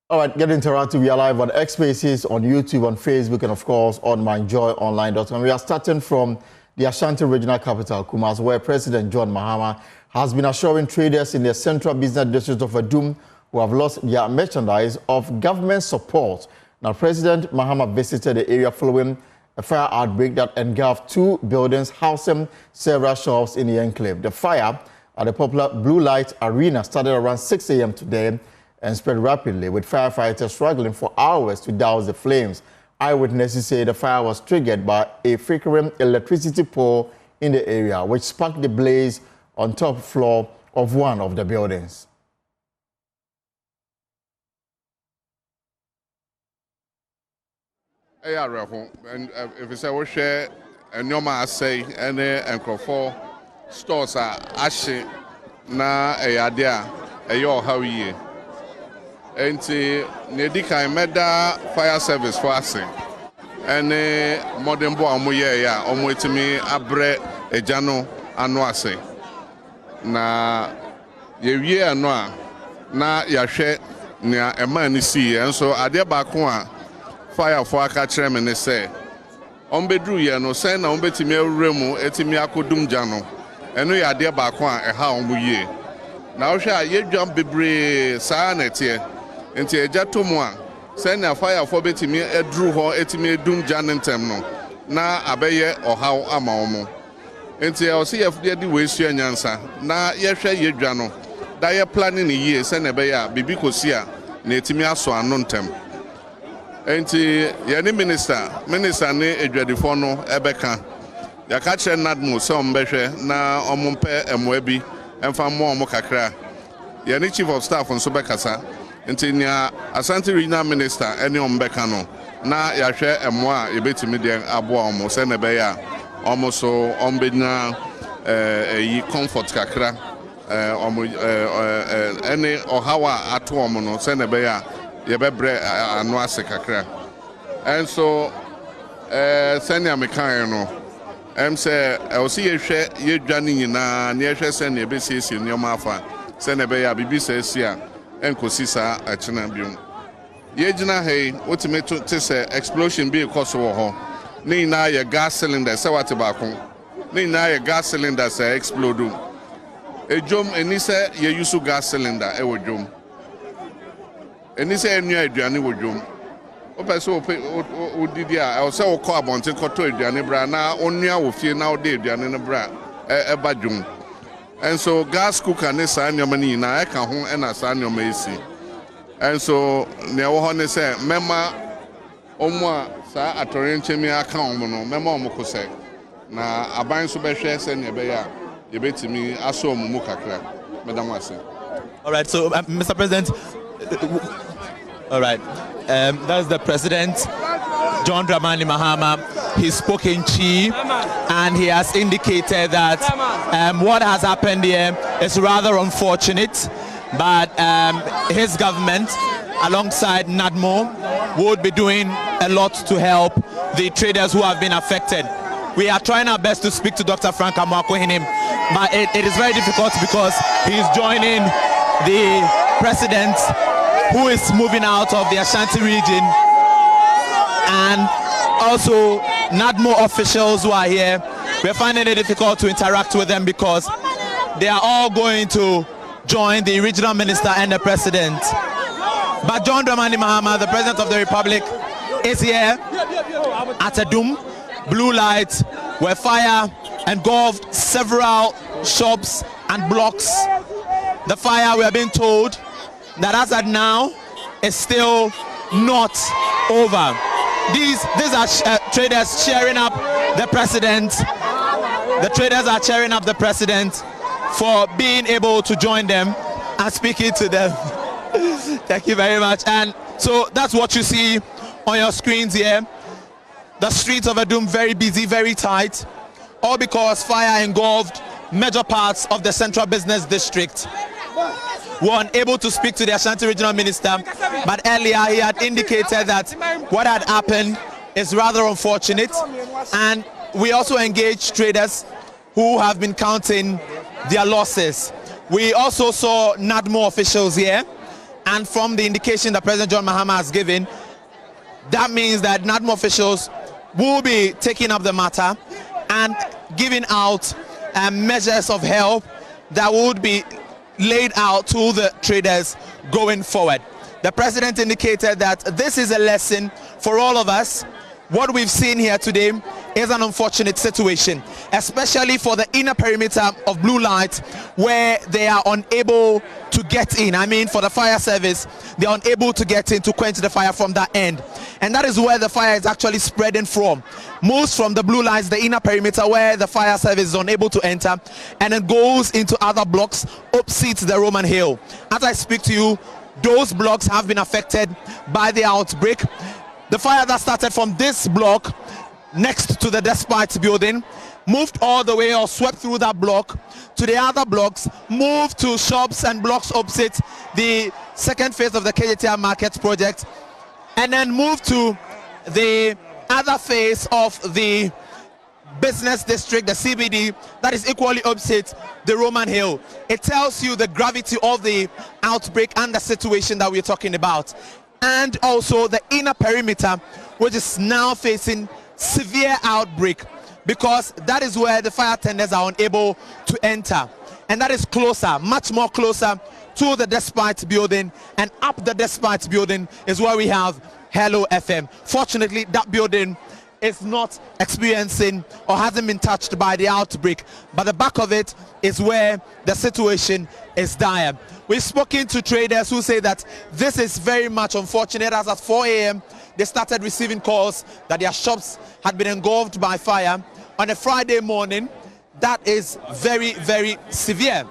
All right, Get Interactive. We are live on X Spaces, on YouTube, on Facebook, and of course on myjoyonline.com. We are starting from the Ashanti Regional Capital, Kumasi, where President John Mahama has been assuring traders in the Central Business District of Adum who have lost their merchandise of government support. Now, President Mahama visited the area following a fire outbreak that engulfed 2 buildings housing several shops in the enclave. The fire at the popular Blue Light Arena started around 6 a.m. today and spread rapidly, with firefighters struggling for hours to douse the flames. Eyewitnesses say the fire was triggered by a flickering electricity pole in the area, which sparked the blaze on top floor of one of the buildings. And if it's a share, and no man say, and for stores are ashy na a idea, a yo how ye. And Nedika meda fire service for us. And modern boy amuye to me abre a jano anwase. Na ye anwa na yashe na a man see, and so adia bakwa fire for a catcher me say. Ombedru ye no say na ombetimi remu etimi akodum jano. And we adia bakwa a how muye. Now shall ye jump bebre sa netie. Enti eja to mo a say na fire for betimi edru ho etimi dum janentem no na abeye ohaw ama omo enti o se yefde di wesu anyansa na yehwe yedwa no da ye planning ye say na beye a bibi kosi a na etimi aso ano ntem enti ye ni minister ne edwadifo no ebeka ya ka kire nadmo se ombehwe na omompe emoa bi emfa mo omo kakra ye ni chief of staff nso bekasa nti nya Asante Regional Minister ene ombeka no na yahwe emoa yebetimi de aboa omo se na be ya omo so ombenya yi comfort kakra omo ene ohawa ato omo no se na be ya yebebre anu ase kakra and so senior mekan no say o si yehwe yedwane nyina na yehwe se na yebesiesie nyoma afa se na be ya bibi se sia enkosi sa achina biom yejina hey ultimate to say explosion be cause wo ho ni na ye gas cylinder se wate ba ko ni na ye gas cylinder se explode ejom eni se ye use gas cylinder e wo jom eni se enu aduane wo jom o pese o didi a o se o ko abonte ko to aduane bra na onua wo fie na o de aduane no bra e ba jom. And so gas cooker ne sa nyoma ni na e ka ho e na sa nyoma esi. And so ne wo ho ne say mema omo a sa atorenchemi aka omo no mema omo ko say na aban so be hwe se ne be ya ye betimi aso omo mu kakra madam wase. All right, so Mr. President, all right, that's the President John Dramani Mahama. He spoke in Chi, and he has indicated that what has happened here is rather unfortunate, but his government, alongside NADMO, would be doing a lot to help the traders who have been affected. We are trying our best to speak to Dr. Frank Amwakohinim, but it is very difficult because he is joining the president who is moving out of the Ashanti region, and also NADMO officials who are here. We're finding it difficult to interact with them because they are all going to join the regional minister and the president. But John Dramani Mahama, the president of the republic, is here at Adum Blue Light, where fire engulfed several shops and blocks. The fire, we are being told that as at now is still not over. These are traders cheering up the president. The traders are cheering up the president for being able to join them and speaking to them. Thank you very much. And so that's what you see on your screens here. The streets of Adum very busy, very tight, all because fire engulfed major parts of the Central Business District. We were unable to speak to the Ashanti Regional Minister, but earlier he had indicated that what had happened is rather unfortunate, and we also engaged traders who have been counting their losses. We also saw NADMO officials here, And from the indication that President John Mahama has given, that means that NADMO officials will be taking up the matter and giving out measures of help that would be laid out to the traders going forward. The president indicated that this is a lesson for all of us. What we've seen here today is an unfortunate situation, especially for the inner perimeter of Blue Light, where they are unable to get in. I mean, for the fire service, they're unable to get in to quench the fire from that end. And that is where the fire is actually spreading from. Moves from the Blue Lights, the inner perimeter, where the fire service is unable to enter, and then goes into other blocks opposite the Roman Hill. As I speak to you, those blocks have been affected by the outbreak. The fire that started from this block next to the Despite building moved all the way or swept through that block to the other blocks, moved to shops and blocks opposite the second phase of the KJTR Market project, and then moved to the other phase of the business district, the CBD, that is equally opposite the Roman Hill. It tells you the gravity of the outbreak and the situation that we're talking about. And also the inner perimeter, which is now facing severe outbreak, because that is where the fire tenders are unable to enter. And that is closer, much more closer to the Despite building, and up the Despite building is where we have Hello FM. Fortunately, that building is not experiencing or hasn't been touched by the outbreak, but the back of it is where the situation is dire. We've spoken to traders who say that this is very much unfortunate, as at 4 a.m. they started receiving calls that their shops had been engulfed by fire on a Friday morning. That is very, very severe.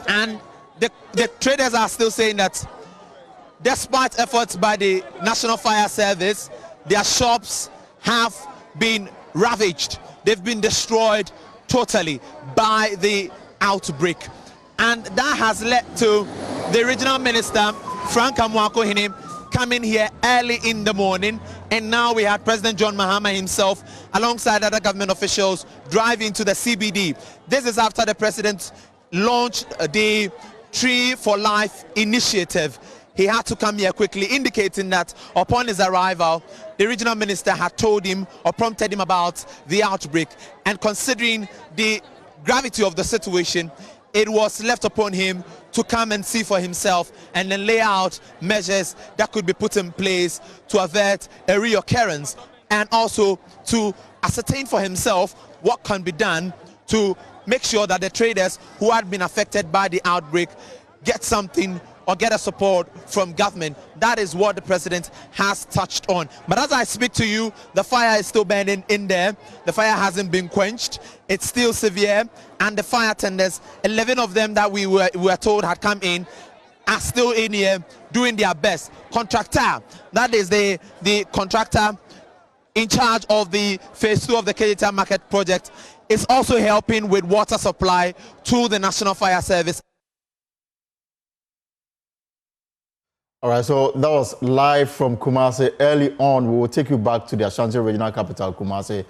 And the traders are still saying that despite efforts by the National Fire Service, their shops have been ravaged. They've been destroyed totally by the outbreak. And that has led to the regional minister, Frank Amwako-Hine, coming here early in the morning. And now we had President John Mahama himself, alongside other government officials, driving to the CBD. This is after the president launched the Tree for Life initiative. He had to come here quickly, indicating that upon his arrival, the regional minister had told him or prompted him about the outbreak. And considering the gravity of the situation, it was left upon him to come and see for himself and then lay out measures that could be put in place to avert a reoccurrence, and also to ascertain for himself what can be done to make sure that the traders who had been affected by the outbreak get something or get a support from government. That is what the president has touched on. But as I speak to you, the fire is still burning in there. The fire hasn't been quenched. It's still severe. And the fire tenders, 11 of them that we were told had come in, are still in here doing their best. Contractor, that is the contractor in charge of the phase 2 of the KJTR Market project, is also helping with water supply to the National Fire Service. All right, so that was live from Kumasi. Early on, we will take you back to the Ashanti regional capital, Kumasi,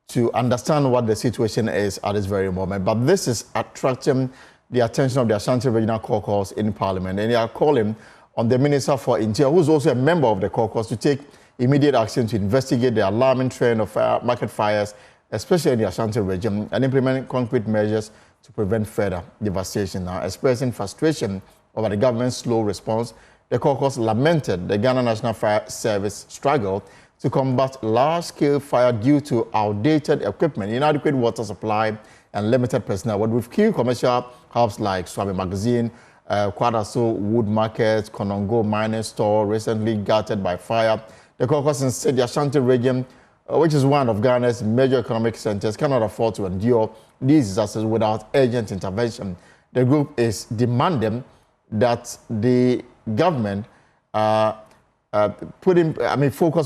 to understand what the situation is at this very moment. But this is attracting the attention of the Ashanti regional caucus in Parliament. And they are calling on the Minister for Interior, who is also a member of the caucus, to take immediate action to investigate the alarming trend of market fires, especially in the Ashanti region, and implement concrete measures to prevent further devastation. Now, expressing frustration over the government's slow response, the caucus lamented the Ghana National Fire Service struggle to combat large-scale fire due to outdated equipment, inadequate water supply, and limited personnel. But with key commercial hubs like Swami Magazine, Kwadaso Wood Market, Konongo Mining Store recently gutted by fire, the caucus instead the Ashanti region, which is one of Ghana's major economic centers, cannot afford to endure these disasters without urgent intervention. The group is demanding that the government focus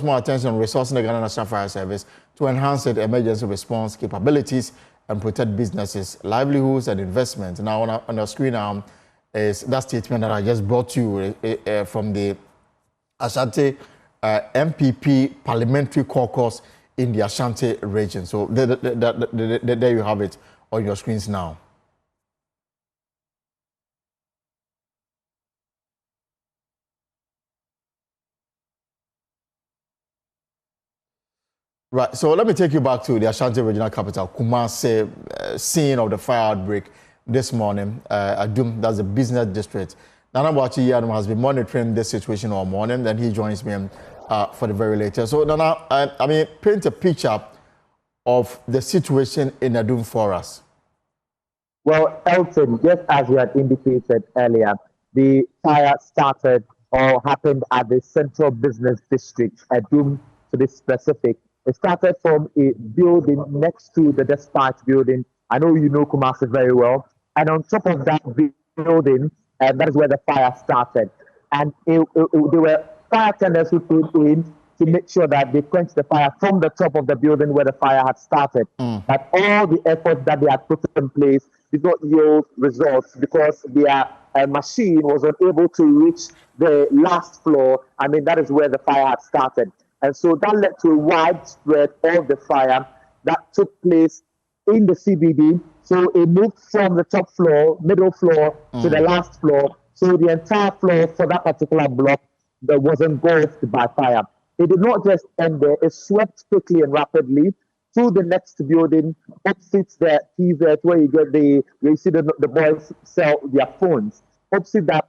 more attention on resourcing the Ghana National Fire Service to enhance its emergency response capabilities and protect businesses, livelihoods, and investments. Now, on the screen now is that statement that I just brought you from the Ashanti MPP Parliamentary Caucus in the Ashanti region. So there you have it on your screens now. Right. So let me take you back to the Ashanti Regional Capital, Kumasi, scene of the fire outbreak this morning. Adum, that's the business district. Nana Boakye Adum has been monitoring this situation all morning, then he joins me for the very latest. So Nana, I mean, paint a picture of the situation in Adum for us. Well, Elton, just as you had indicated earlier, the fire started or happened at the Central Business District, Adum to be specific. It started from a building next to the Dispatch building. I know you know Kumasi very well. And on top of that building, that is where the fire started. And there were fire tenders who came in to make sure that they quenched the fire from the top of the building where the fire had started. But all the efforts that they had put in place did not yield results because their machine was unable to reach the last floor. I mean, that is where the fire had started. And so that led to a widespread of the fire that took place in the CBD. So it moved from the top floor, middle floor, to the last floor. So the entire floor for that particular block that was engulfed by fire. It did not just end there. It swept quickly and rapidly to the next building, opposite the TVET, where you get you see the boys sell their phones. Opposite that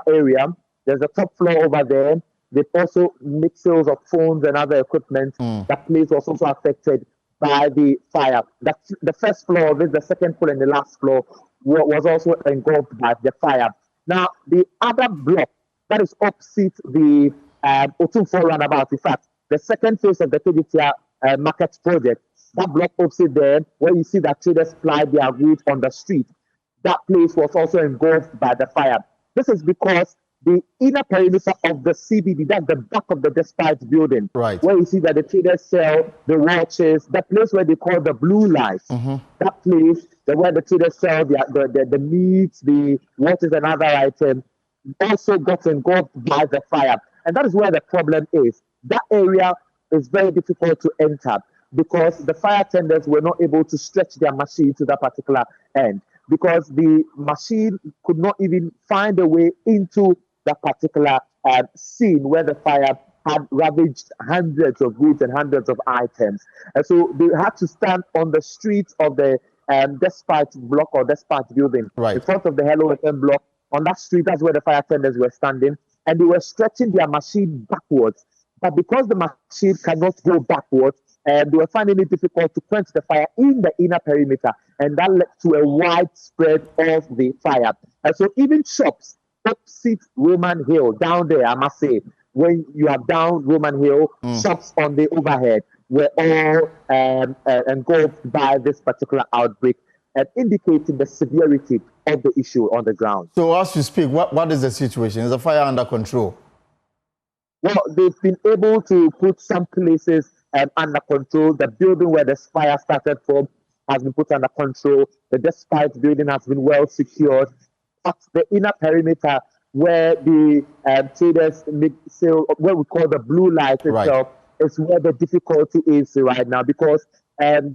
area, there's a top floor over there. They've also made sales of phones and other equipment. That place was also affected by the fire. The first floor, the second floor, and the last floor was also engulfed by the fire. Now, the other block that is opposite the Adum Fire roundabout, in fact, the second phase of the Kejitia market project, that block opposite there, where you see that traders ply their goods on the street, that place was also engulfed by the fire. This is because the inner perimeter of the CBD, that's the back of the Dispatch building, right, where you see that the traders sell the watches, that place where they call the blue light, that place where the traders sell the meats, the watches and other items, also got engulfed by the fire. And that is where the problem is. That area is very difficult to enter because the fire tenders were not able to stretch their machine to that particular end because the machine could not even find a way into that particular scene where the fire had ravaged hundreds of goods and hundreds of items. And so they had to stand on the streets of the Dispatch block or Dispatch building, in front of the Hello FM block. On that street, that's where the fire tenders were standing, and they were stretching their machine backwards. But because the machine cannot go backwards, they were finding it difficult to quench the fire in the inner perimeter, and that led to a widespread of the fire. And so even shops opposite Roman Hill, down there, I must say, when you are down Roman Hill, shops on the overhead were all engulfed by this particular outbreak, and indicating the severity of the issue on the ground. So as you speak, what is the situation? Is the fire under control? Well, they've been able to put some places under control. The building where the fire started from has been put under control. The Dispatch building has been well secured. But the inner perimeter where the traders make sale, what we call the blue light itself, is where the difficulty is right now because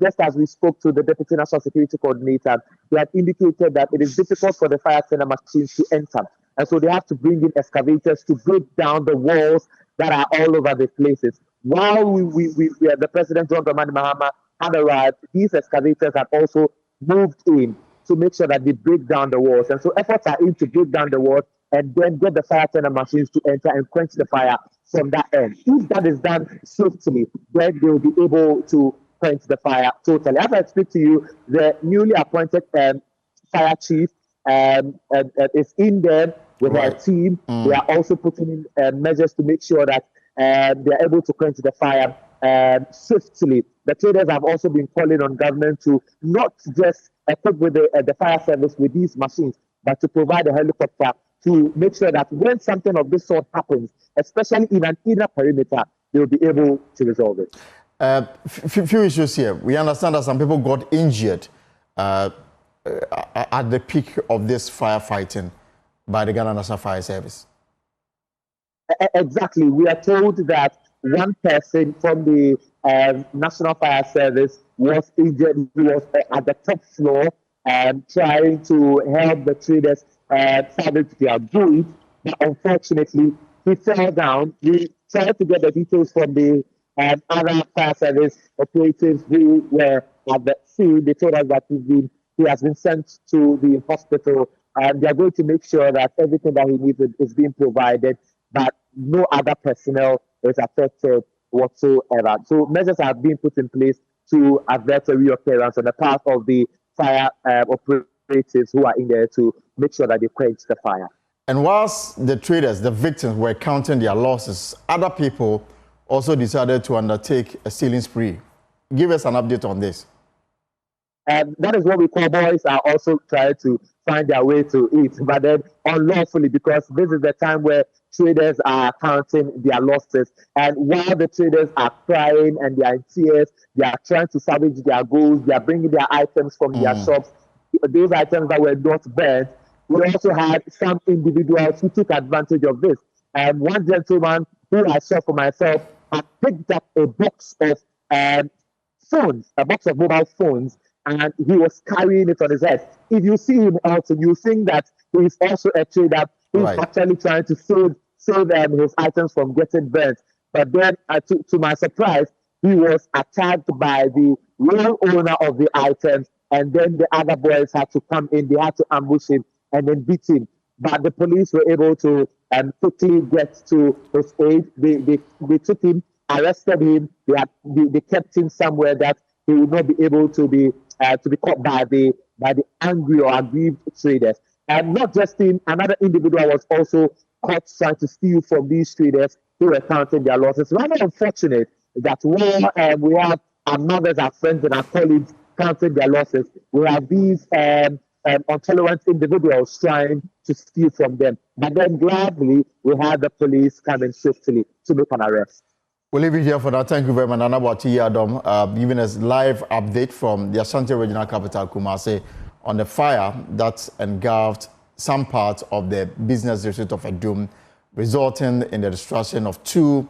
just as we spoke to the Deputy National Security Coordinator, he had indicated that it is difficult for the fire tender machines to enter. And so they have to bring in excavators to break down the walls that are all over the places. While the President John Dramani Mahama had arrived, these excavators had also moved in to make sure that they break down the walls. And so efforts are in to break down the walls and then get the fire tender machines to enter and quench the fire from that end. If that is done swiftly, then they will be able to quench the fire totally. As I speak to you, the newly appointed fire chief is in there with her team. They are also putting in measures to make sure that they are able to quench the fire swiftly. The traders have also been calling on government to not just equip with the fire service with these machines, but to provide a helicopter to make sure that when something of this sort happens, especially in an inner perimeter, they will be able to resolve it. Few issues here. We understand that some people got injured at the peak of this firefighting by the Ghana National Fire Service. Exactly. We are told that one person from the National Fire Service was injured. He was at the top floor trying to help the traders salvage their goods. But unfortunately, he fell down. We tried to get the details from the and other fire service operatives who were at the scene. They told us that he has been sent to the hospital, and they are going to make sure that everything that he needs is being provided, but no other personnel is affected whatsoever. So measures have been put in place to avert a reoccurrence on the part of the fire operatives who are in there to make sure that they quench the fire. And whilst the traders, the victims, were counting their losses, other people also decided to undertake a stealing spree. Give us an update on this. And that is what we call boys are also trying to find their way to eat, but then unlawfully, because this is the time where traders are counting their losses. And while the traders are crying and they are in tears, they are trying to salvage their goods, they are bringing their items from their shops, those items that were not burnt. We also had some individuals who took advantage of this. And one gentleman who I saw for myself had picked up a box of phones, a box of mobile phones, and he was carrying it on his head. If you see him out, you think that he is also a trader who's actually trying to save his items from getting burnt. But then, to my surprise, he was attacked by the real owner of the items, and then the other boys had to come in. They had to ambush him and then beat him. But the police were able to quickly get to his aid. They took him, arrested him. They kept him somewhere that he would not be able to be caught by the angry or aggrieved traders. And not just him, another individual was also caught trying to steal from these traders who were counting their losses. Rather unfortunate that while we have our mothers, our friends, and our colleagues counting their losses, we have these intolerant individuals trying to steal from them. But then gladly, we had the police coming swiftly to make an arrest. We'll leave it here for now. Thank you very much, Adum, giving us live update from the Ashanti Regional Capital, Kumasi, on the fire that engulfed some parts of the business district of Adum, resulting in the destruction of two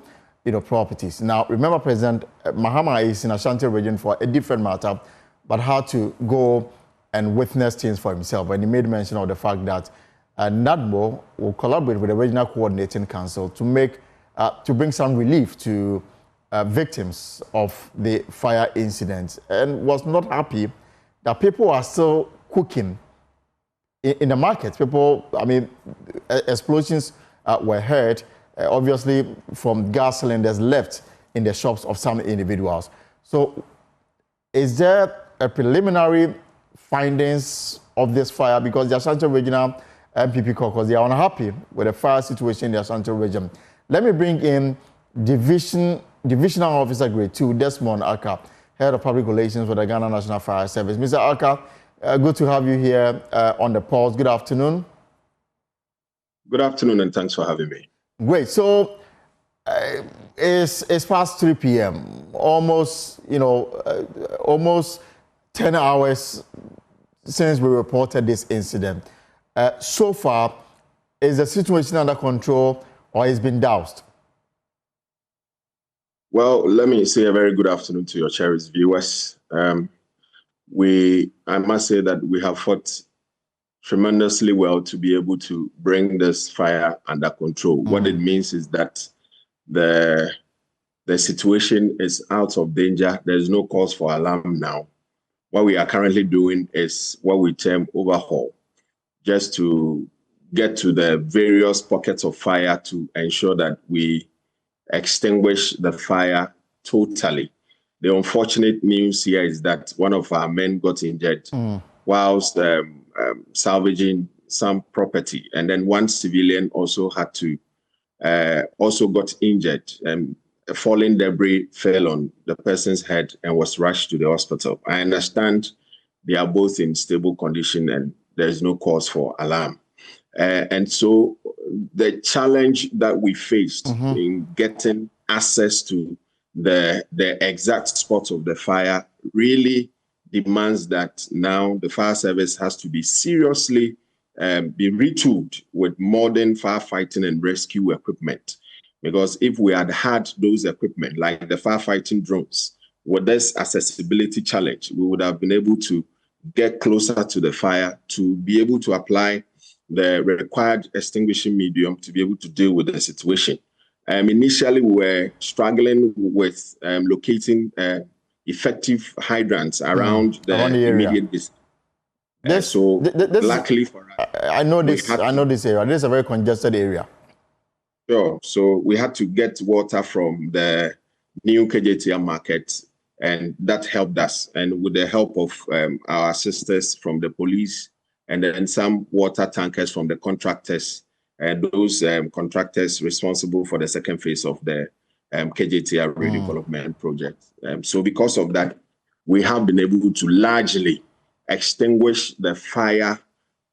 properties. Now, remember, President Mahama is in Ashanti region for a different matter, but had to go and witness things for himself. And he made mention of the fact that NADMO will collaborate with the Regional Coordinating Council to bring some relief to victims of the fire incident, and was not happy that people are still cooking in the market. Explosions were heard, obviously, from gas cylinders left in the shops of some individuals. So is there a preliminary findings of this fire? Because the Ashanti Regional MPP caucus, they are unhappy with the fire situation in the Ashanti region. Let me bring in Divisional Officer Grade 2, Desmond Aka, Head of Public Relations for the Ghana National Fire Service. Mr. Aka, good to have you here on the pulse. Good afternoon. Good afternoon, and thanks for having me. Great. So it's past 3 p.m. Almost 10 hours since we reported this incident. So far, is the situation under control, or has been doused? Well, let me say a very good afternoon to your cherished viewers. I must say that we have fought tremendously well to be able to bring this fire under control. What it means is that the situation is out of danger. There's no cause for alarm now. What we are currently doing is what we term overhaul, just to get to the various pockets of fire to ensure that we extinguish the fire totally. The unfortunate news here is that one of our men got injured whilst salvaging some property, and then one civilian also got injured. A falling debris fell on the person's head and was rushed to the hospital. I understand they are both in stable condition and there is no cause for alarm. And so the challenge that we faced in getting access to the exact spot of the fire really demands that now the fire service has to be seriously be retooled with modern firefighting and rescue equipment. Because if we had had those equipment, like the firefighting drones, with this accessibility challenge, we would have been able to get closer to the fire, to be able to apply the required extinguishing medium to be able to deal with the situation. Initially, we were struggling with locating effective hydrants around the area. immediate distance. So luckily for us, I know this area. This is a very congested area. Sure. So we had to get water from the new KJTR market, and that helped us. And with the help of our sisters from the police, and then some water tankers from the contractors, and those contractors responsible for the second phase of the KJTR redevelopment project. So because of that, we have been able to largely extinguish the fire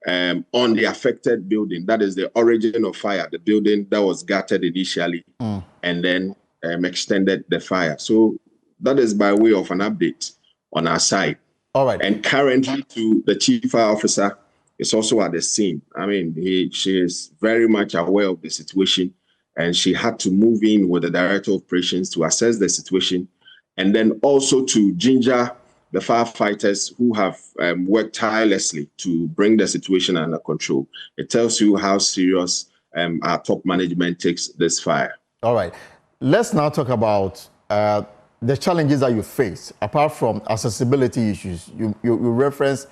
on the affected building. That is the origin of fire, the building that was gutted initially and then extended the fire. So that is by way of an update on our side. All right. And currently, to the chief fire officer is also at the scene. I mean, she is very much aware of the situation, and she had to move in with the director of operations to assess the situation, and then also to ginger the firefighters who have worked tirelessly to bring the situation under control. It tells you how serious our top management takes this fire. All right. Let's now talk about the challenges that you face. Apart from accessibility issues, you referenced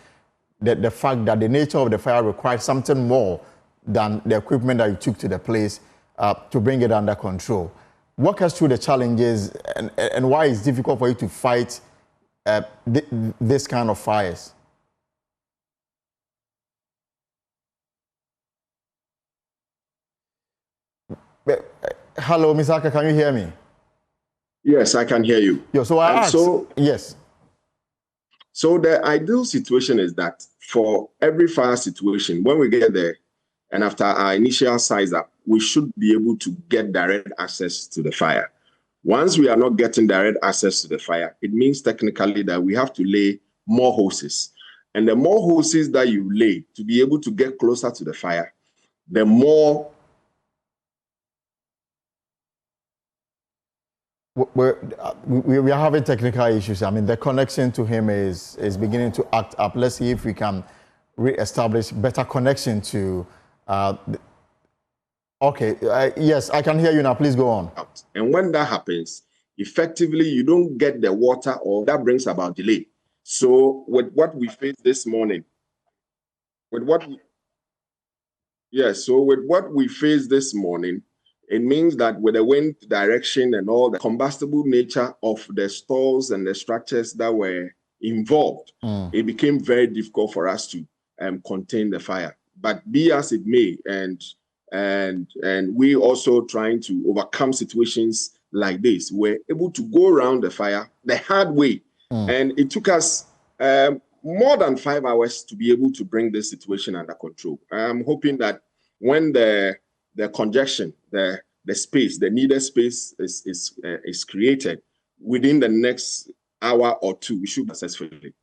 the fact that the nature of the fire requires something more than the equipment that you took to the place to bring it under control. Walk us through the challenges and why it's difficult for you to fight this kind of fires. Hello, Ms. Aka, can you hear me? Yes, I can hear you. Yeah, so I asked, yes. So the ideal situation is that for every fire situation, when we get there and after our initial size up, we should be able to get direct access to the fire. Once we are not getting direct access to the fire, it means technically that we have to lay more hoses. And the more hoses that you lay to be able to get closer to the fire, the more... We are having technical issues. I mean, the connection to him is beginning to act up. Let's see if we can re-establish better connection to... yes, I can hear you now. Please go on. And when that happens, effectively, you don't get the water, or that brings about delay. So with what we faced this morning, it means that with the wind direction and all the combustible nature of the stalls and the structures that were involved, it became very difficult for us to contain the fire. But be as it may, and we also trying to overcome situations like this. We're able to go around the fire the hard way. And it took us more than 5 hours to be able to bring this situation under control. I'm hoping that when the congestion, the space, the needed space is created within the next hour or two, we should successfully.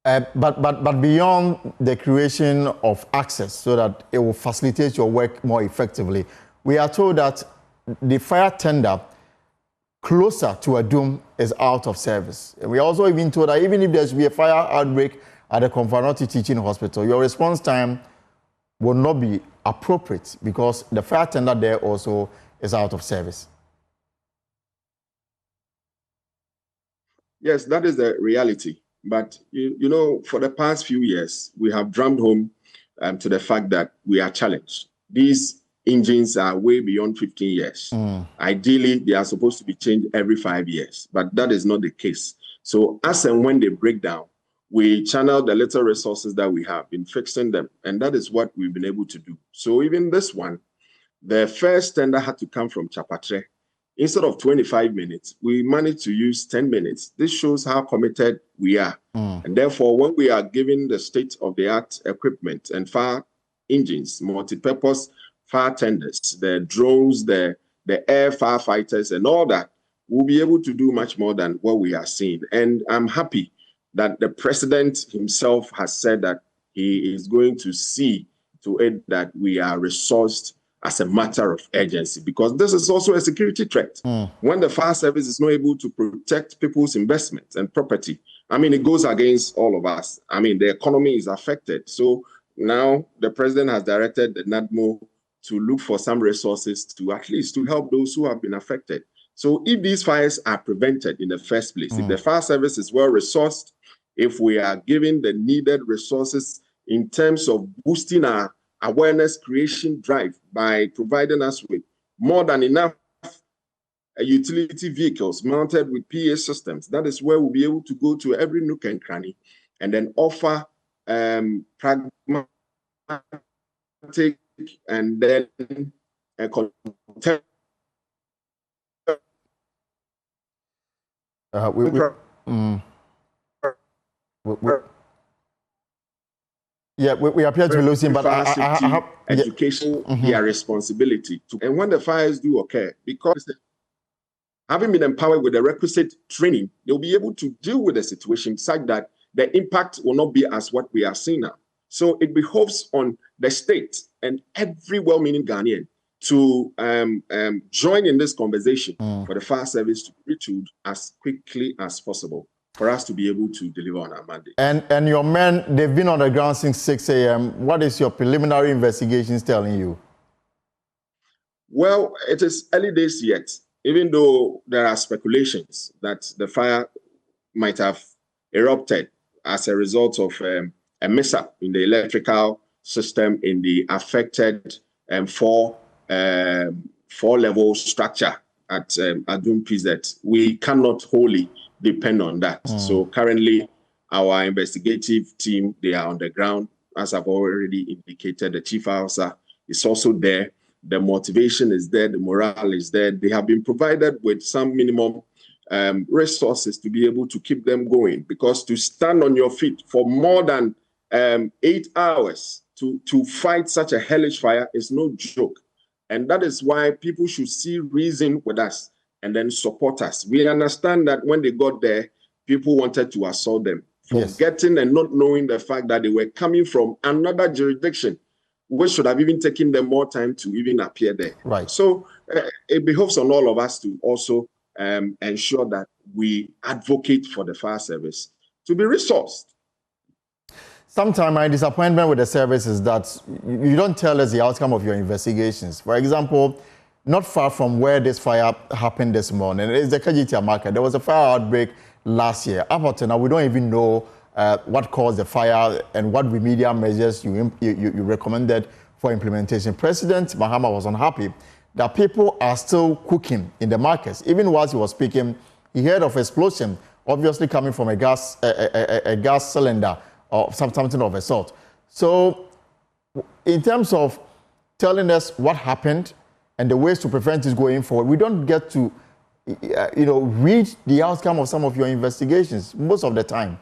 But beyond the creation of access so that it will facilitate your work more effectively, we are told that the fire tender closer to Adum is out of service. And we are also even told that even if there should be a fire outbreak at the Konfanoti Teaching Hospital, your response time will not be appropriate because the fire tender there also is out of service. Yes, that is the reality. But, you know, for the past few years, we have drummed home to the fact that we are challenged. These engines are way beyond 15 years. Ideally, they are supposed to be changed every 5 years, but that is not the case. So as and when they break down, we channel the little resources that we have in fixing them, and that is what we've been able to do. So even this one, the first tender had to come from Chapatre. Instead of 25 minutes, we managed to use 10 minutes. This shows how committed we are. And therefore, when we are given the state-of-the-art equipment and fire engines, multi-purpose fire tenders, the drones, the air firefighters, and all that, we'll be able to do much more than what we are seeing. And I'm happy that the president himself has said that he is going to see to it that we are resourced as a matter of urgency, because this is also a security threat. When the fire service is not able to protect people's investments and property, I mean, it goes against all of us. I mean, the economy is affected. So now the president has directed the NADMO to look for some resources to at least to help those who have been affected. So if these fires are prevented in the first place, if the fire service is well resourced, if we are given the needed resources in terms of boosting our awareness creation drive by providing us with more than enough utility vehicles mounted with PA systems, that is where we'll be able to go to every nook and cranny and then offer pragmatic and then we appear to be losing, but I have education, their responsibility to, and when the fires do occur, because having been empowered with the requisite training, they'll be able to deal with the situation such that the impact will not be as what we are seeing now. So it behoves on the state and every well-meaning Ghanaian to join in this conversation for the fire service to be retooled as quickly as possible for us to be able to deliver on our mandate. And your men, they've been on the ground since 6 a.m. What is your preliminary investigations telling you? Well, it is early days yet, even though there are speculations that the fire might have erupted as a result of a mishap in the electrical system in the affected four-level structure at Adum PZ. We cannot wholly depend on that. So currently, our investigative team, they are on the ground. As I've already indicated, the chief officer is also there. The motivation is there. The morale is there. They have been provided with some minimum resources to be able to keep them going, because to stand on your feet for more than 8 hours to fight such a hellish fire is no joke. And that is why people should see reason with us and then support us. We understand that when they got there, people wanted to assault them, forgetting and not knowing the fact that they were coming from another jurisdiction, which should have even taken them more time to even appear there. Right. So it behoves on all of us to also ensure that we advocate for the fire service to be resourced. Sometimes my disappointment with the service is that you don't tell us the outcome of your investigations. For example, not far from where this fire happened this morning, it's the KGTR market. There was a fire outbreak last year. Up until now, we don't even know what caused the fire and what remedial measures you recommended for implementation. President Mahama was unhappy that people are still cooking in the markets. Even whilst he was speaking, he heard of explosion, obviously coming from a gas cylinder or something of a sort. So in terms of telling us what happened and the ways to prevent this going forward, we don't get to read the outcome of some of your investigations most of the time.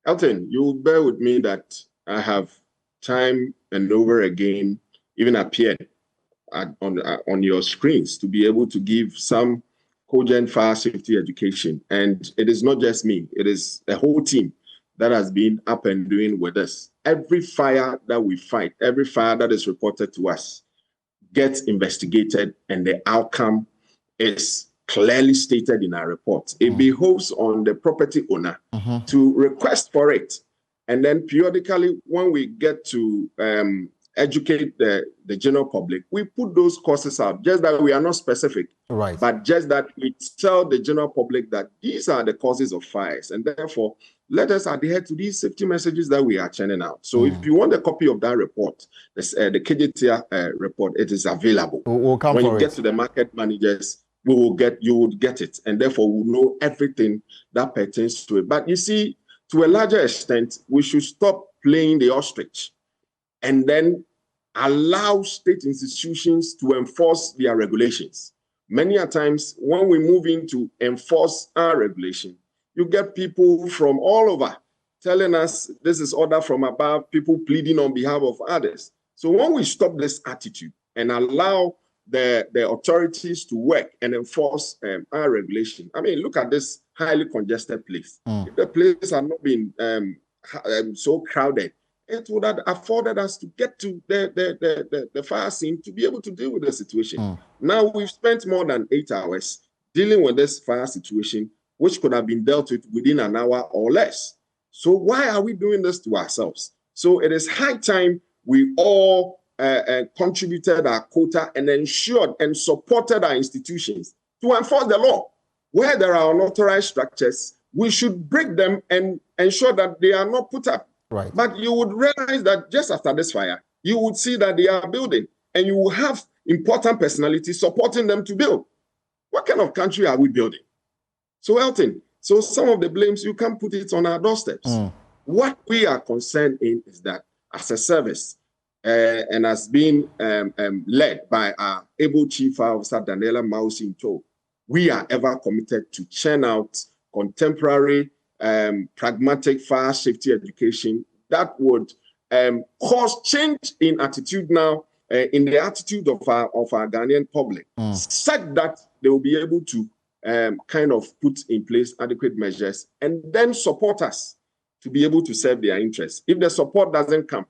Elton, you'll bear with me that I have time and over again even appeared on your screens to be able to give some cogent fire safety education. And it is not just me, it is a whole team that has been up and doing with us. Every fire that we fight, every fire that is reported to us gets investigated, and the outcome is clearly stated in our report. It behoves on the property owner to request for it. And then periodically, when we get to educate the general public, we put those courses out, just that we are not specific, but just that we tell the general public that these are the causes of fires, and therefore let us adhere to these safety messages that we are churning out. So if you want a copy of that report, the KGTR report, it is available. When you get to the market managers, you would get it, and therefore we'll know everything that pertains to it. But you see, to a larger extent, we should stop playing the ostrich and then allow state institutions to enforce their regulations. Many a times when we move in to enforce our regulation, you get people from all over telling us this is order from above, people pleading on behalf of others. So when we stop this attitude and allow the authorities to work and enforce our regulation, I mean, look at this highly congested place. If the place had not been so crowded, it would have afforded us to get to the fire scene to be able to deal with the situation. Now we've spent more than 8 hours dealing with this fire situation, which could have been dealt with within an hour or less. So why are we doing this to ourselves? So it is high time we all contributed our quota and ensured and supported our institutions to enforce the law. Where there are unauthorized structures, we should break them and ensure that they are not put up. Right. But you would realize that just after this fire, you would see that they are building, and you will have important personalities supporting them to build. What kind of country are we building? So, Elton, so some of the blames, you can put it on our doorsteps. What we are concerned in is that as a service, and has been led by our able Chief Officer Daniela Mausinto, we are ever committed to churn out contemporary, pragmatic fire safety education that would cause change in attitude now, in the attitude of our Ghanaian public, such that they will be able to kind of put in place adequate measures and then support us to be able to serve their interests. If the support doesn't come,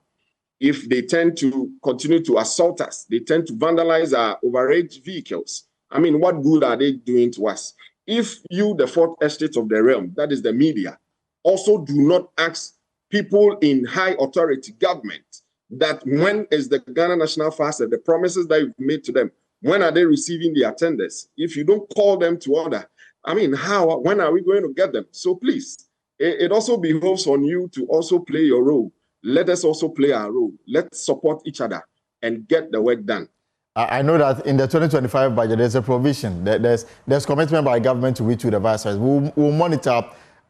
if they tend to continue to assault us, they tend to vandalize our overage vehicles, I mean, what good are they doing to us? If you, the fourth estate of the realm, that is the media, also do not ask people in high authority government that when is the Ghana National Fire Service, the promises that you've made to them, when are they receiving the attendance? If you don't call them to order, I mean, when are we going to get them? So please, it also behoves on you to also play your role. Let us also play our role. Let's support each other and get the work done. I know that in the 2025 budget, there's a provision. There's commitment by government to reach to the vice president. We'll monitor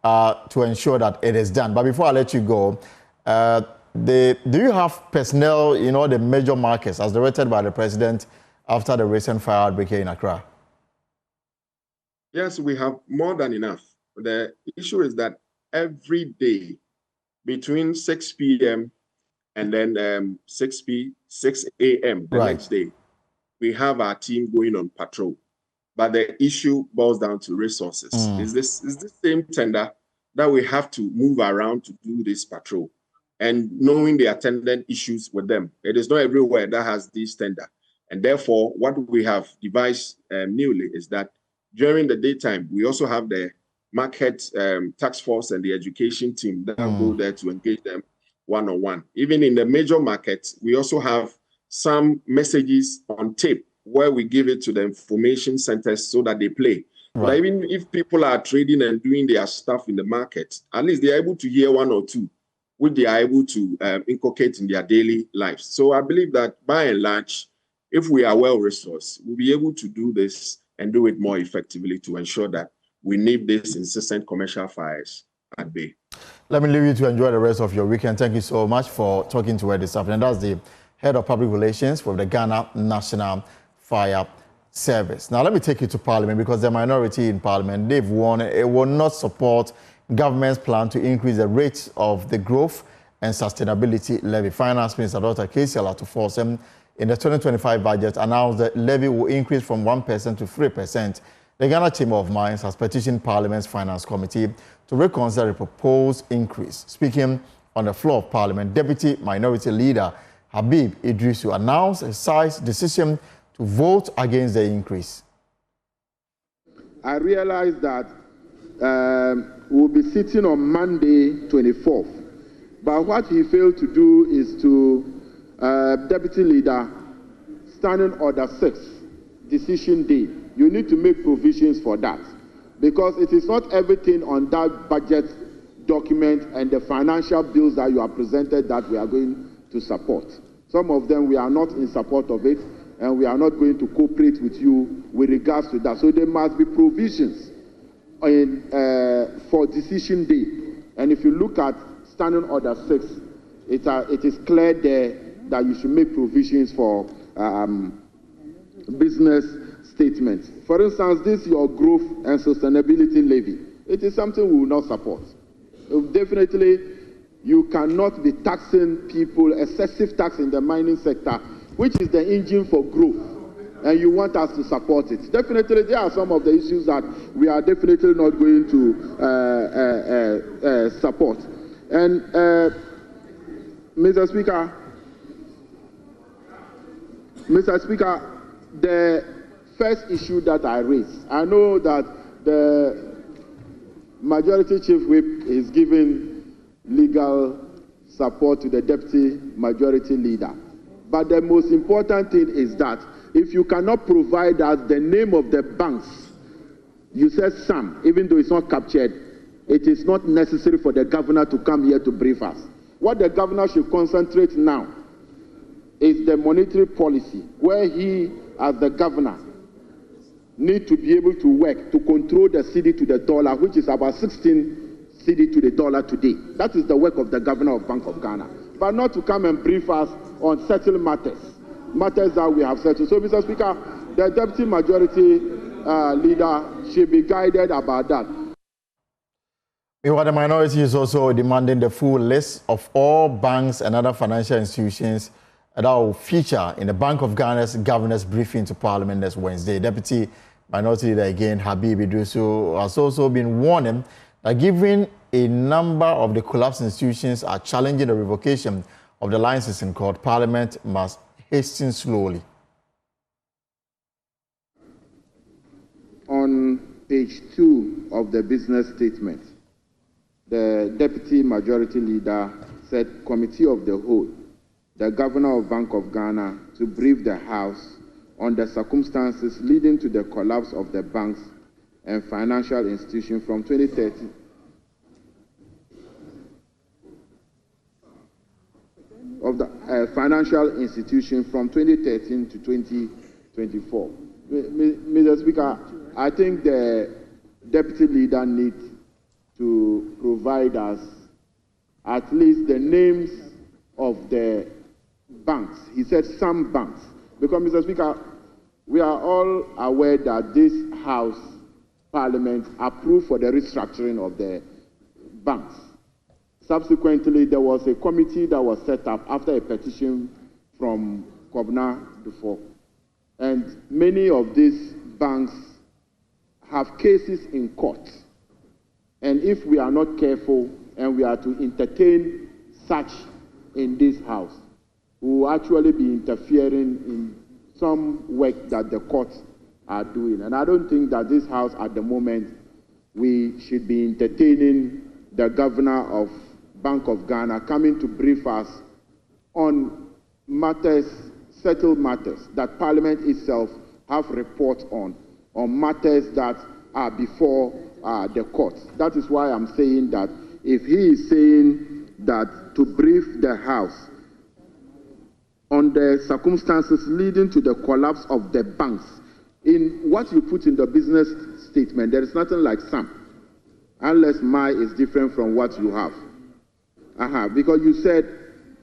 to ensure that it is done. But before I let you go, do you have personnel in all the major markets as directed by the president after the recent fire outbreak here in Accra? Yes, we have more than enough. The issue is that every day between 6 p.m. and then 6 a.m. the next day, we have our team going on patrol. But the issue boils down to resources. Is this same tender that we have to move around to do this patrol, and knowing the attendant issues with them. It is not everywhere that has this tender. And therefore, what we have devised newly is that during the daytime, we also have the market task force and the education team that go there to engage them one-on-one. Even in the major markets, we also have some messages on tape where we give it to the information centers so that they play. Right. But even if people are trading and doing their stuff in the market, at least they are able to hear one or two, which they are able to inculcate in their daily lives. So I believe that by and large, if we are well-resourced, we'll be able to do this and do it more effectively to ensure that we nip these incessant commercial fires at bay. Let me leave you to enjoy the rest of your weekend. Thank you so much for talking to us this afternoon. That's the Head of Public Relations for the Ghana National Fire Service. Now, let me take you to Parliament because the minority in Parliament, they've warned it will not support government's plan to increase the rates of the growth and sustainability levy. Finance Minister Dr. Casey Alatoforsen in the 2025 budget announced that levy will increase from 1% to 3%. The Ghana Chamber of Mines has petitioned Parliament's Finance Committee to reconsider the proposed increase. Speaking on the floor of Parliament, Deputy Minority Leader Habib Idrisu announced a side's decision to vote against the increase. I realize that we'll be sitting on Monday, 24th. But what he failed to do is to, Deputy Leader, Standing Order 6, Decision Day. You need to make provisions for that. Because it is not everything on that budget document and the financial bills that you have presented that we are going to support. Some of them we are not in support of it, and we are not going to cooperate with you with regards to that. So there must be provisions for Decision Day. And if you look at Standing Order 6, it is clear there that you should make provisions for business statements. For instance, this your growth and sustainability levy. It is something we will not support. Definitely, you cannot be taxing people, excessive tax in the mining sector, which is the engine for growth, and you want us to support it. Definitely, there are some of the issues that we are definitely not going to support. And Mr. Speaker, the first issue that I raised, I know that the Majority Chief Whip is giving legal support to the Deputy Majority Leader. But the most important thing is that if you cannot provide us the name of the banks, you said some, even though it's not captured, it is not necessary for the governor to come here to brief us. What the governor should concentrate now is the monetary policy, where he, as the governor, need to be able to work to control the cedi to the dollar, which is about 16 cedi to the dollar today. That is the work of the governor of Bank of Ghana. But not to come and brief us on settled matters that we have settled. So, Mr. Speaker, the deputy majority leader should be guided about that. Meanwhile, the minority is also demanding the full list of all banks and other financial institutions that will feature in the Bank of Ghana's governors' briefing to Parliament next Wednesday. Deputy Minority Leader again, Habib Idrisu, has also been warning that given a number of the collapsed institutions are challenging the revocation of the licenses in court, Parliament must hasten slowly. On page 2 of the business statement, the Deputy Majority Leader said, Committee of the Whole, the Governor of Bank of Ghana to brief the House on the circumstances leading to the collapse of the banks and financial institutions from 2013 of the financial institution from 2013 to 2024. Mr. Speaker, I think the Deputy Leader needs to provide us at least the names of the banks. He said some banks. Because, Mr. Speaker, we are all aware that this House, Parliament, approved for the restructuring of the banks. Subsequently, there was a committee that was set up after a petition from Kobna before. And many of these banks have cases in court. And if we are not careful and we are to entertain such in this House, we will actually be interfering in some work that the courts are doing. And I don't think that this House at the moment, we should be entertaining the Governor of Bank of Ghana coming to brief us on matters, settled matters, that Parliament itself have reports on matters that are before the courts. That is why I'm saying that if he is saying that to brief the House on the circumstances leading to the collapse of the banks, in what you put in the business statement, there is nothing like some, unless my is different from what you have. Because you said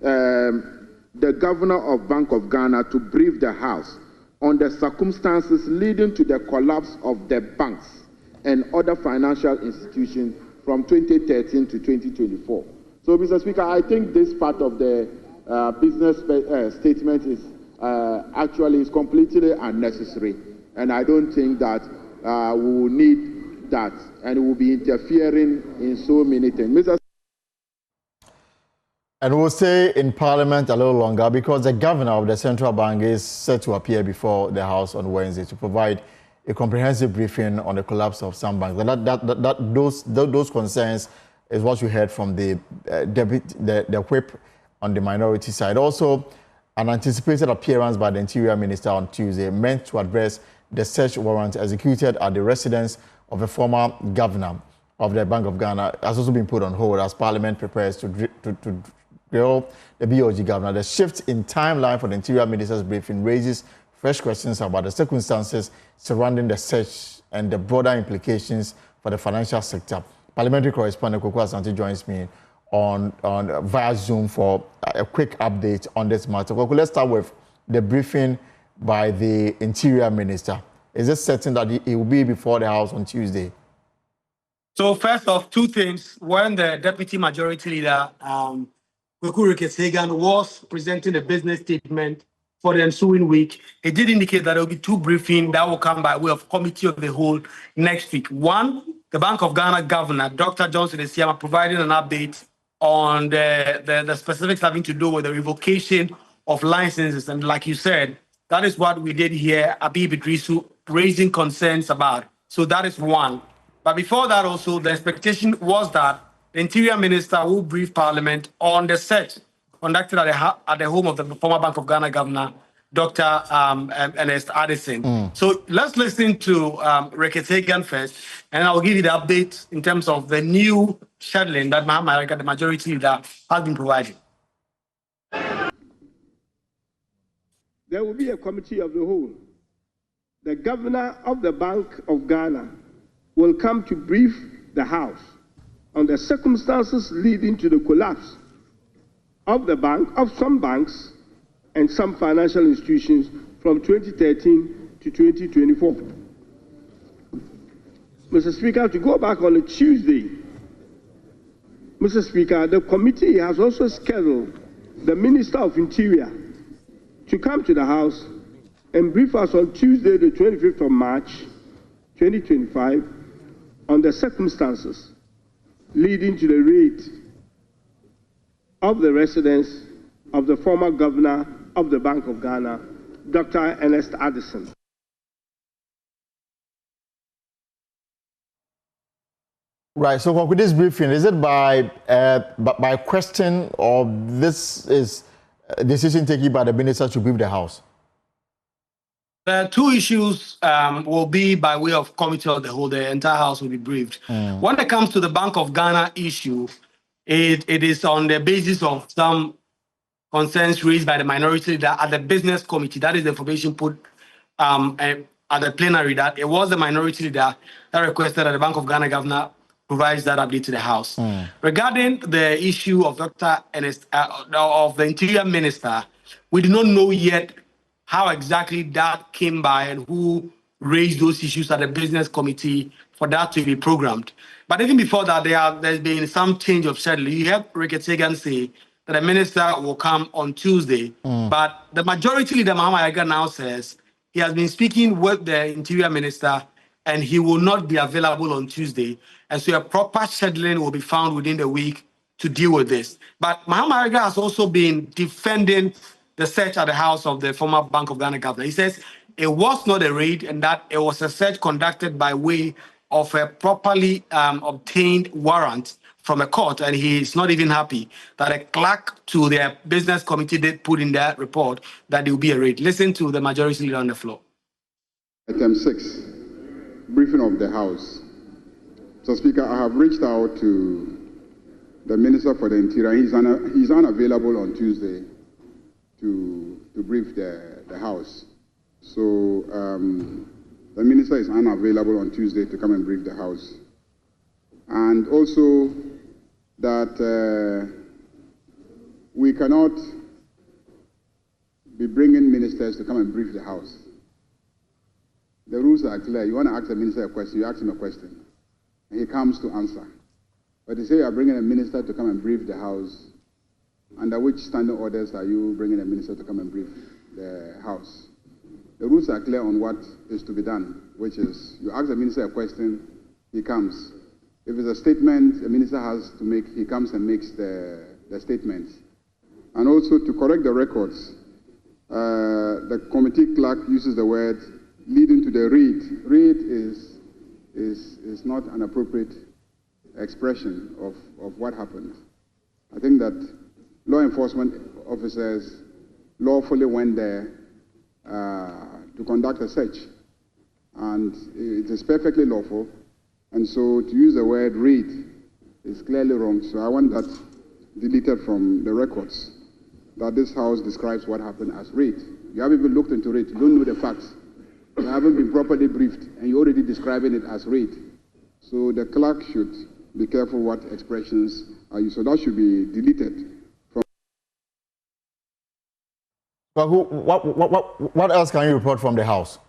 the Governor of Bank of Ghana to brief the House on the circumstances leading to the collapse of the banks and other financial institutions from 2013 to 2024. So, Mr. Speaker, I think this part of the business statement is actually is completely unnecessary, and I don't think that we will need that, and it will be interfering in so many things. Mr. And we'll stay in Parliament a little longer because the governor of the central bank is set to appear before the House on Wednesday to provide a comprehensive briefing on the collapse of some banks. Those concerns is what you heard from the whip on the minority side. Also, an anticipated appearance by the Interior Minister on Tuesday meant to address the search warrant executed at the residence of a former governor of the Bank of Ghana has also been put on hold as Parliament prepares to grill the BOG governor. The shift in timeline for the Interior Minister's briefing raises fresh questions about the circumstances surrounding the search and the broader implications for the financial sector. Parliamentary correspondent Koko Asante joins me on via Zoom for a quick update on this matter. Koko, let's start with the briefing by the Interior Minister. Is it certain that it will be before the House on Tuesday? So first off, two things. When the Deputy Majority Leader, Hagan, was presenting the business statement for the ensuing week, he did indicate that there will be two briefings that will come by way of Committee of the Whole next week. One, the Bank of Ghana Governor, Dr. Johnson Esiama, providing an update on the specifics having to do with the revocation of licenses. And like you said, that is what we did here, Habib Idrisu raising concerns about. So that is one. But before that also, the expectation was that the Interior Minister will brief Parliament on the search conducted at the home of the former Bank of Ghana governor, Dr. Ernest Addison. So let's listen to Rekete Hagan first, and I'll give you the update in terms of the new scheduling that Mahama, the majority leader, has been providing. There will be a committee of the whole. The governor of the Bank of Ghana will come to brief the House on the circumstances leading to the collapse of the bank, of some banks and some financial institutions from 2013 to 2024. Mr. Speaker, to go back on a Tuesday, Mr. Speaker, the committee has also scheduled the Minister of Interior to come to the House and brief us on Tuesday, the 25th of March, 2025, on the circumstances leading to the raid of the residence of the former governor of the Bank of Ghana, Dr. Ernest Addison. Right. So with this briefing, is it by question, or this is a decision taken by the minister to brief the House? The two issues will be by way of committee of the whole. The entire House will be briefed. When it comes to the Bank of Ghana issue, it is on the basis of some concerns raised by the minority leader at the business committee. That is the information put at the plenary, that it was the minority leader that requested that the Bank of Ghana governor provides that update to the House. Regarding the issue of Dr. Ernest, of the Interior Minister, we do not know yet how exactly that came by and who raised those issues at the business committee for that to be programmed. But even before that, there's been some change of schedule. You heard Rekete Hagan say that the minister will come on Tuesday, but the majority leader, Mahama Yaga, now says he has been speaking with the Interior Minister and he will not be available on Tuesday. And so a proper scheduling will be found within the week to deal with this. But Mahama Yaga has also been defending the search at the house of the former Bank of Ghana governor. He says it was not a raid and that it was a search conducted by way of a properly obtained warrant from a court, and he is not even happy that a clerk to their business committee did put in their report that there will be a raid. Listen to the majority leader on the floor. Item 6, briefing of the House. So, Speaker, I have reached out to the Minister for the Interior. He's unavailable on Tuesday to brief the House. So the Minister is unavailable on Tuesday to come and brief the House. And also that we cannot be bringing ministers to come and brief the House. The rules are clear. You want to ask the minister a question, you ask him a question, and he comes to answer. But you say you are bringing a minister to come and brief the House, under which standing orders are you bringing a minister to come and brief the House? The rules are clear on what is to be done, which is you ask the minister a question, he comes. If it's a statement a minister has to make, he comes and makes the statement. And also to correct the records, the committee clerk uses the word leading to the raid. Raid is not an appropriate expression of what happened. I think that law enforcement officers lawfully went there to conduct a search, and it is perfectly lawful. And so to use the word raid is clearly wrong. So I want that deleted from the records, that this House describes what happened as raid. You haven't even looked into it. You don't know the facts. You haven't been properly briefed, and you're already describing it as raid. So the clerk should be careful what expressions are used. So that should be deleted. But what else can you report from the House?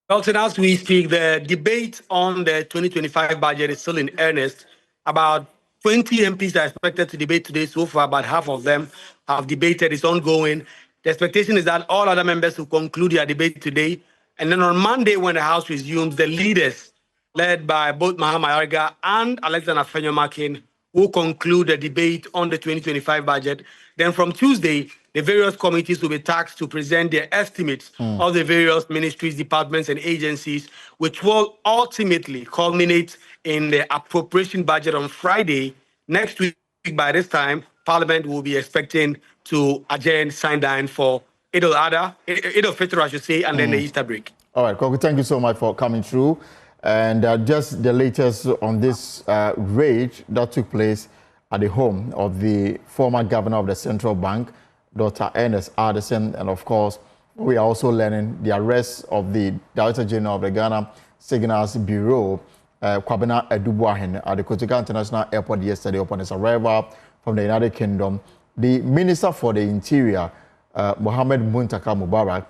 Well, as we speak, the debate on the 2025 budget is still in earnest. About 20 MPs are expected to debate today. So far, about half of them have debated. It's ongoing. The expectation is that all other members will conclude their debate today. And then on Monday, when the House resumes, the leaders, led by both Mahama Yaga and Alexander Afenyo-Markin, will conclude the debate on the 2025 budget. Then from Tuesday, the various committees will be tasked to present their estimates of the various ministries, departments, and agencies, which will ultimately culminate in the appropriation budget on Friday next week. By this time, Parliament will be expecting to adjourn, sign down for Eid al-Fitr, I should say, and then the Easter break. All right, Kogu, thank you so much for coming through. And just the latest on this raid that took place at the home of the former governor of the central bank, Dr. Ernest Addison. And of course, we are also learning the arrest of the Director General of the Ghana Signals Bureau, Kwabena Edubuahin, at the Kotoka International Airport yesterday upon his arrival from the United Kingdom. The Minister for the Interior, Mohammed Muntaka Mubarak,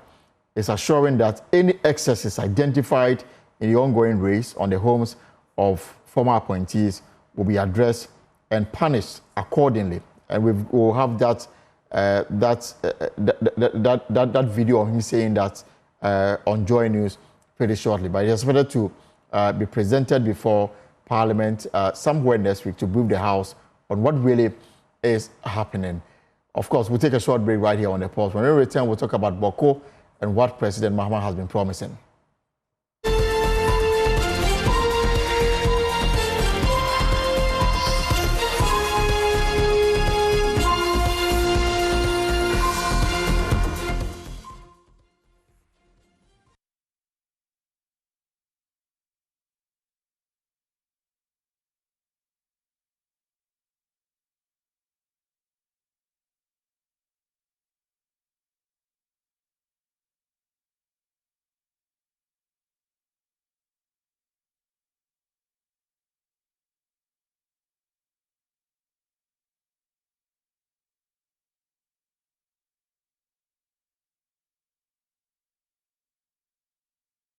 is assuring that any excesses identified in the ongoing race on the homes of former appointees will be addressed and punished accordingly. And we will have that video of him saying that on Joy News pretty shortly. But he is expected to be presented before Parliament somewhere next week to brief the House on what really is happening. Of course, we'll take a short break right here on the pulse. When we return, we'll talk about Boko and what President Mahama has been promising.